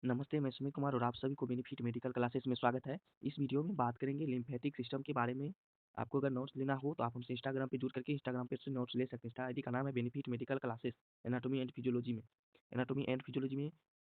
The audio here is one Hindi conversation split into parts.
नमस्ते, मैं सुमित कुमार और आप सभी को बेनिफिट मेडिकल क्लासेस में स्वागत है। इस वीडियो में बात करेंगे लिम्फेटिक सिस्टम के बारे में। आपको अगर नोट्स लेना हो तो आप हमसे इंस्टाग्राम पे जुड़ करके इंस्टाग्राम पे से नोट्स ले सकते हैं। इंस्टा आईडी का नाम है benefit medical classes. Anatomy and physiology में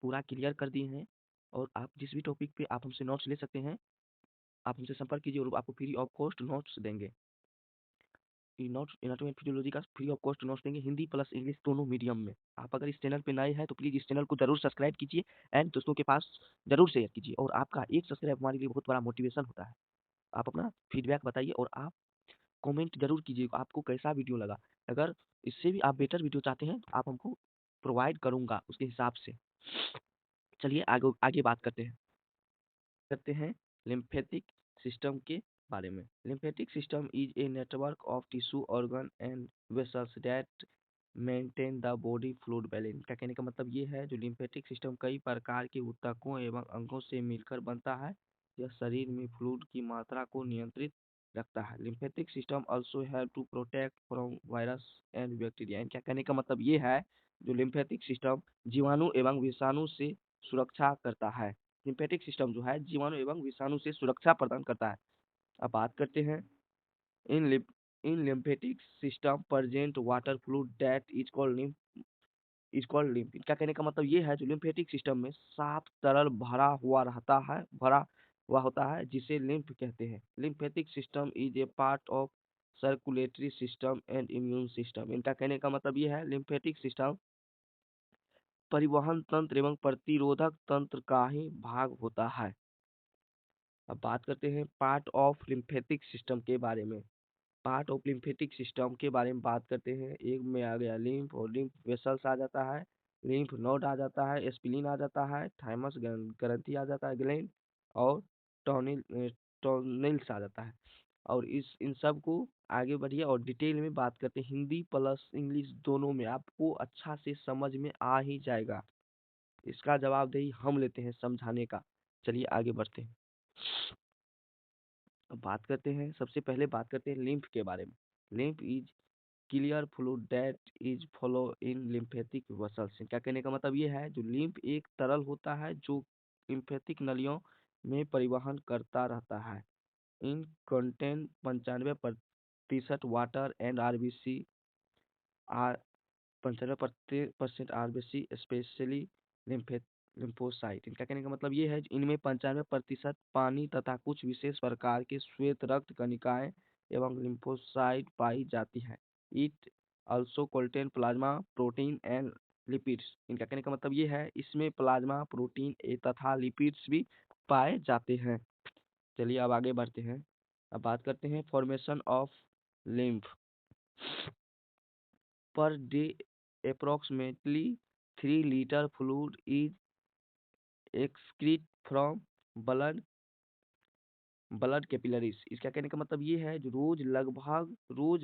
पूरा क्लियर कर दिए हैं और आप जिस भी टॉपिक पे आप हमसे नोट्स ले सकते हैं, आप हमसे संपर्क कीजिए और आपको फ्री ऑफ कॉस्ट नोट्स देंगे। नोट्स एनाटॉमी एंड फिजियोलॉजी का फ्री ऑफ कॉस्ट नोट्स देंगे, हिंदी प्लस इंग्लिश दोनों मीडियम में। आप अगर इस चैनल पे नए हैं तो प्लीज़ इस चैनल को जरूर सब्सक्राइब कीजिए एंड दोस्तों के पास जरूर शेयर कीजिए और आपका एक सब्सक्राइब हमारे लिए बहुत बड़ा मोटिवेशन होता है। आप अपना फीडबैक बताइए और आप कमेंट जरूर कीजिए आपको कैसा वीडियो लगा। अगर इससे भी आप बेटर वीडियो चाहते हैं तो आप हमको प्रोवाइड करूँगा उसके हिसाब से। चलिए आगे आगे बात करते हैं लिम्फेटिक सिस्टम के बारे में। Lymphatic system is a network of tissue organ and vessels that maintain the body fluid balance. का कहने का मतलब ये है जो लिम्फेटिक सिस्टम कई प्रकार के ऊतकों एवं अंगों से मिलकर बनता है। यह शरीर में फ्लूइड की मात्रा को नियंत्रित रखता है। Lymphatic system also help to protect from virus and bacteria. क्या कहने का मतलब ये है जो लिम्फेटिक सिस्टम जीवाणु एवं विषाणु से सुरक्षा करता है। लिम्फेटिक सिस्टम जो है जीवाणु एवं विषाणु से सुरक्षा प्रदान करता है। अब बात करते हैं इन lymph in lymphatic system present water fluid that is called lymph. क्या कहने का मतलब ये है जो लिम्फेटिक सिस्टम में साफ तरल भरा हुआ होता है जिसे लिम्फ कहते हैं। Lymphatic system is a part of circulatory system and immune system. इनका कहने का मतलब ये है लिम्फेटिक सिस्टम परिवहन तंत्र एवं प्रतिरोधक तंत्र का ही भाग होता है। अब बात करते हैं पार्ट ऑफ लिम्फेटिक सिस्टम के बारे में। पार्ट ऑफ लिम्फेटिक सिस्टम के बारे में बात करते हैं। एक में आ गया लिम्फ और लिम्फ वेसल्स आ जाता है, लिम्फ नोड आ जाता है, स्प्लीन आ जाता है, थाइमस ग्रंथि आ जाता है, ग्लैंड और टॉनिल्स आ जाता है। और इस इन सब को आगे बढ़िए और डिटेल में बात करते हैं। हिंदी प्लस इंग्लिश दोनों में आपको अच्छा से समझ में आ ही जाएगा। इसका जवाबदेही हम लेते हैं समझाने का। चलिए आगे बढ़ते हैं। अब बात करते हैं, सबसे पहले बात करते हैं लिम्फ के बारे में। Lymph is clear fluid that is follow in lymphatic vessels. क्या कहने का मतलब ये है जो लिम्फ एक तरल होता है जो लिम्फेटिक नलियों में परिवहन करता रहता है। इन contain 95% water and RBC are 95% RBC especially lymphocyte. इनका कहने का मतलब ये है इनमें 95% पानी तथा कुछ विशेष प्रकार के श्वेत रक्त कणिकाएं एवं लिम्फोसाइट पाई जाती है। It also contain plasma protein and lipids. इनका कहने का मतलब ये है इसमें प्लाज्मा प्रोटीन तथा लिपिड्स भी पाए जाते हैं। चलिए अब आगे बढ़ते हैं। अब बात करते हैं formation of lymph. Per day approximately 3 liter fluid is excreted from blood capillaries. इसका कहने का मतलब ये है जो रोज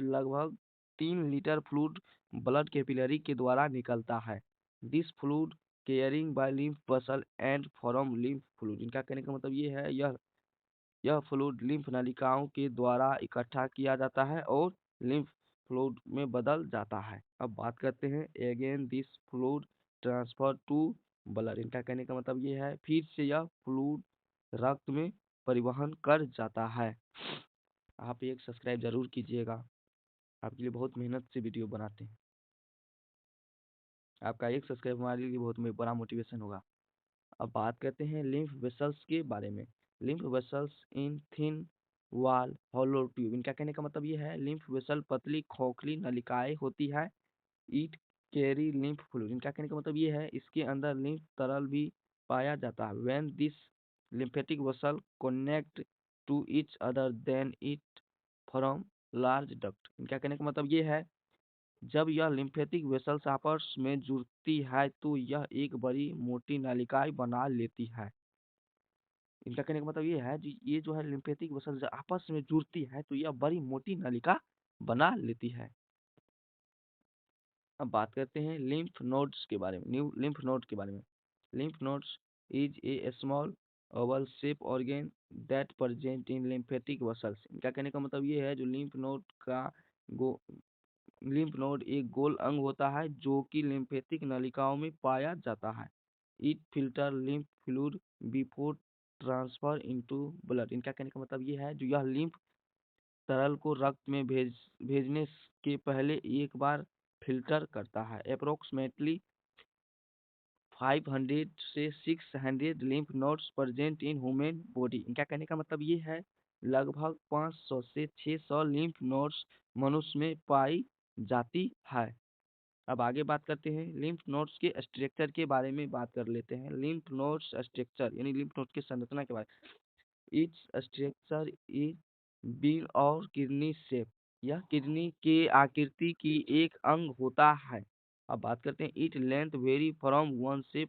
लगभग 3 लीटर फ्लूइड ब्लड कैपिलरी के द्वारा निकलता है। This fluid caring by lymph vessel and form lymph fluid. इनका कहने का मतलब ये है यह फ्लूइड लिम्फ नलिकाओं के द्वारा इकट्ठा किया जाता है और लिम्फ फ्लूइड में बदल जाता है। अब बात करते हैं again this fluid transfer to blood. इनका कहने का मतलब ये है फिर से यह फ्लूइड रक्त में परिवहन कर जाता है। आप एक सब्सक्राइब जरूर कीजिएगा, आपके लिए बहुत मेहनत से वीडियो बनाते हैं। आपका एक सब्सक्राइब हमारे लिए बहुत बड़ा मोटिवेशन होगा। अब बात करते हैं लिम्फ वेसल्स के बारे में। Lymph vessels in thin wall hollow tube. इनका कहने का मतलब ये है लिम्फ वेसल पतली खोखली नलिकाएं होती है। ईट कैरी लिम्फ फ्लूइड। इनका कहने का मतलब ये है इसके अंदर लिम्फ तरल भी पाया जाता है। When this lymphatic vessel connect to each other then it form large duct. इनका कहने का मतलब ये है जब यह लिम्फेटिक वेसल्स आपस में जुड़ती है तो यह एक बड़ी मोटी नलिकाएं बना लेती है। इनका कहने का मतलब ये है ये जो है लिम्फेटिक वेसल्स आपस में जुड़ती है तो यह बड़ी मोटी नलिका बना लेती है। अब बात करते हैं लिम्फ नोड्स के बारे में। लिम्फ नोड के बारे में। Lymph nodes is a small Oval shape organ that present in lymphatic vessels. इनका कहने का मतलब ये है जो गो लिम्फ नोड एक गोल अंग होता है जो कि लिम्फेटिक नलिकाओं में पाया जाता है। It filter lymph fluid before transfer into blood. इनका कहने का मतलब ये है जो यह लिम्फ तरल को रक्त में भेजने के पहले एक बार फिल्टर करता है। अप्रोक्सीमेटली 500 से 600 lymph nodes present in human body. इनका कहने का मतलब ये है लगभग 500 से 600 लिम्फ नोड्स मनुष्य में पाई जाती है। अब आगे बात करते हैं लिम्फ नोड्स के स्ट्रक्चर के बारे में बात कर लेते हैं। लिम्फ नोड्स स्ट्रक्चर यानी लिम्फ नोड की संरचना के बारे में। इट्स स्ट्रक्चर इज बीन और किडनी शेप, यह किडनी के आकृति की एक अंग होता है। अब बात करते हैं इट लेंथ वेरी फ्रॉम 1 से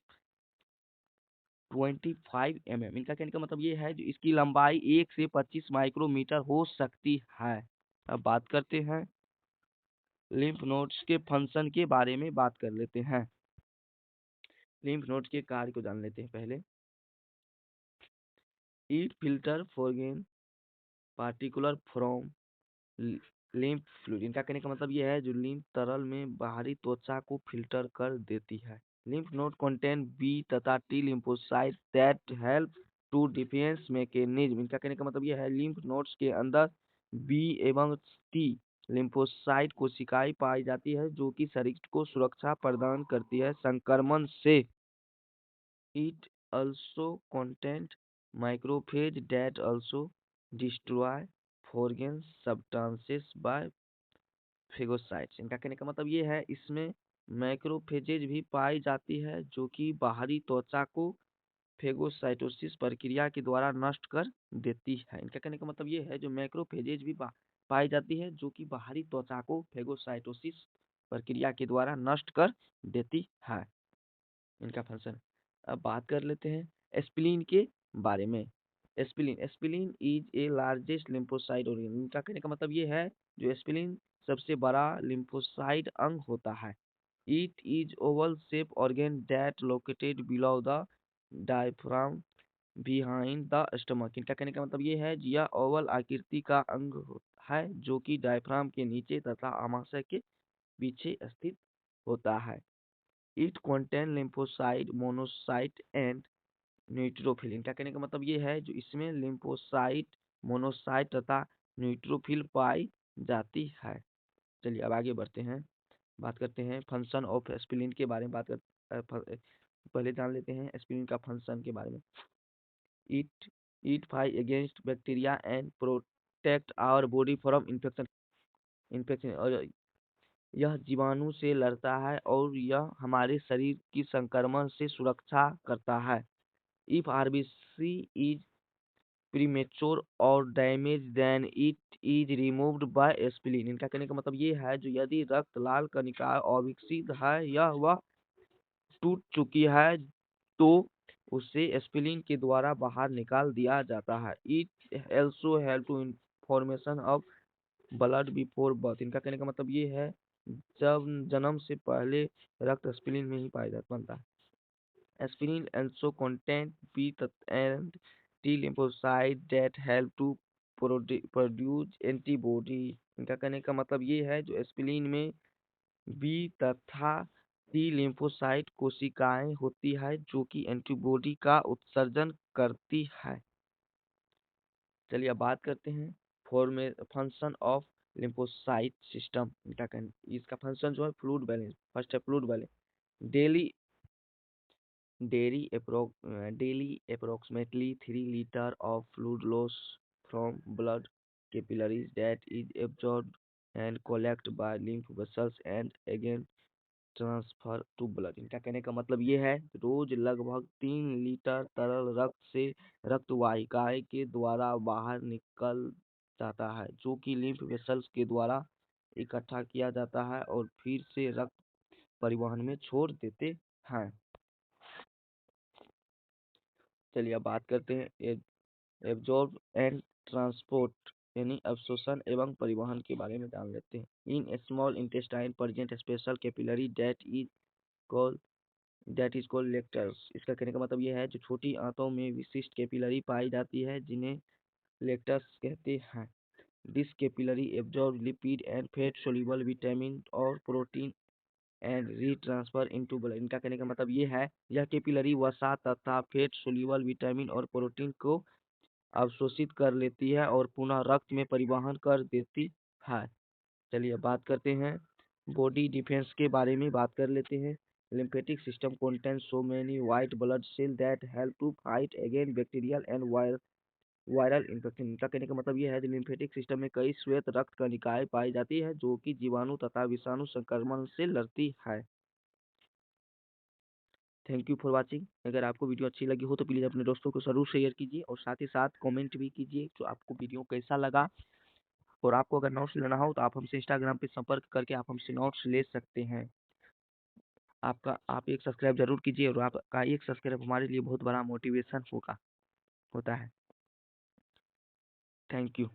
25 mm। इनका कहने का मतलब ये है जो इसकी लंबाई 1 से 25 माइक्रोमीटर हो सकती है। अब बात करते हैं लिम्फ नोड्स के फंक्शन के बारे में बात कर लेते हैं। लिम्फ नोड्स के कार्य को जान लेते हैं पहले। It filter foreign particular from lymph fluid. इनका कहने का मतलब ये है जो लिम्फ तरल में बाहरी त्वचा को फिल्टर कर देती है। लिम्फ नोड कंटेन बी तथा T lymphocyte that help to defence mechanism. इनका कहने का मतलब ये है लिम्फ नोड्स के अंदर बी एवं टी लिम्फोसाइट कोशिकाएं पाई जाती है जो कि शरीर को सुरक्षा प्रदान करती है संक्रमण से। It also contains macrophage that also destroy foreign substances by phagocytes। इनका कहने का मतलब ये है इसमें मैक्रोफेजेज भी पाई जाती है जो कि बाहरी त्वचा को फेगोसाइटोसिस प्रक्रिया के द्वारा नष्ट कर देती है। इनका कहने का मतलब ये है जो मैक्रोफेजेज भी पाई जाती है जो कि बाहरी त्वचा को फेगोसाइटोसिस प्रक्रिया के द्वारा नष्ट कर देती है। इनका फंक्शन। अब बात कर लेते हैं एस्पिलिन के बारे में। Spleen is a largest lymphocyte organ. इनका कहने का मतलब ये है जो एस्पिलिन सबसे बड़ा लिम्फोसाइट अंग होता है। It is Oval shape organ that located below the diaphragm behind the stomach. इनका कहने का मतलब ये है यह ओवल आकृति का अंग है जो कि डायफ्राम के नीचे तथा आमाशय के पीछे स्थित होता है। It contain lymphocyte, monocyte and neutrophil. इनका कहने का मतलब ये है जो इसमें लिम्फोसाइट, मोनोसाइट तथा न्यूट्रोफिल पाई जाती है। चलिए अब आगे बढ़ते हैं, बात करते हैं फंक्शन ऑफ एस्पिरिन के बारे में पहले जान लेते हैं एस्पिरिन का फंक्शन के बारे में। It it fight against bacteria and protect our body from infection और यह जीवाणु से लड़ता है और यह हमारे शरीर की संक्रमण से सुरक्षा करता है। इफ आरबीसी इज प्रीमेच्योर और damage then it is removed by aspirin. इनका कहने का मतलब ये है जो यदि रक्त लाल कणिकाएं अविकसित है या वह टूट चुकी है तो उसे एस्पिरिन के द्वारा बाहर निकाल दिया जाता है। It also help to information of blood before birth. इनका कहने का मतलब ये है जब जन्म से पहले रक्त एस्पिरिन में ही पाया जाता बनता है। Aspirin also contain B and T lymphocyte that help to produce antibody। इनका कहने का मतलब ये है जो एस्पिरिन में बी तथा टी लिम्फोसाइट कोशिकाएं होती है जो कि एंटीबॉडी का उत्सर्जन करती है। चलिए अब बात करते हैं फंक्शन ऑफ लिम्फोसाइट सिस्टम। इसका फंक्शन जो है फ्लूइड बैलेंस। फर्स्ट है fluid balance. Daily daily approximately 3 liters of fluid loss from blood capillaries that is absorbed and collected by lymph vessels and again transfer to blood. इनका कहने का मतलब ये है रोज लगभग 3 लीटर तरल रक्त से रक्त वाहिकाएं के द्वारा बाहर निकल जाता है जो कि लिम्फ वेसल्स के द्वारा इकट्ठा किया जाता है और फिर से रक्त परिवहन में छोड़ देते हैं। चलिए अब बात करते हैं एब्जॉर्ब एंड ट्रांसपोर्ट यानी अवशोषण एवं परिवहन के बारे में जान लेते हैं। In small intestine present special capillary that is called lectures. इसका कहने का मतलब ये है जो छोटी आंतों में विशिष्ट कैपिलरी पाई जाती है जिन्हें लेक्टर्स कहते हैं। This capillary absorb lipid and fat soluble vitamin और प्रोटीन एंड रीट्रांसफर इनटू ब्लड। इनका कहने का मतलब ये है, यह कैपिलरी वसा तथा फैट सोल्यूबल विटामिन और प्रोटीन को अवशोषित कर लेती है और पुनः रक्त में परिवहन कर देती है। चलिए बात करते हैं बॉडी डिफेंस के बारे में बात कर लेते हैं। Lymphatic system contains so many white blood cells that help to fight against bacterial and viral infection. इनका कहने का मतलब ये है कि लिम्फेटिक सिस्टम में कई श्वेत रक्त कणिकाएं पाई जाती है जो कि जीवाणु तथा विषाणु संक्रमण से लड़ती है। Thank you for watching. अगर आपको वीडियो अच्छी लगी हो तो प्लीज़ अपने दोस्तों को जरूर शेयर कीजिए और साथ ही साथ कमेंट भी कीजिए तो आपको वीडियो कैसा लगा। और आपको अगर नोट्स लेना हो तो आप हमसे इंस्टाग्राम पे संपर्क करके आप हमसे नोट्स ले सकते हैं। आप एक सब्सक्राइब जरूर कीजिए और आपका एक सब्सक्राइब हमारे लिए बहुत बड़ा मोटिवेशन होता है। Thank you.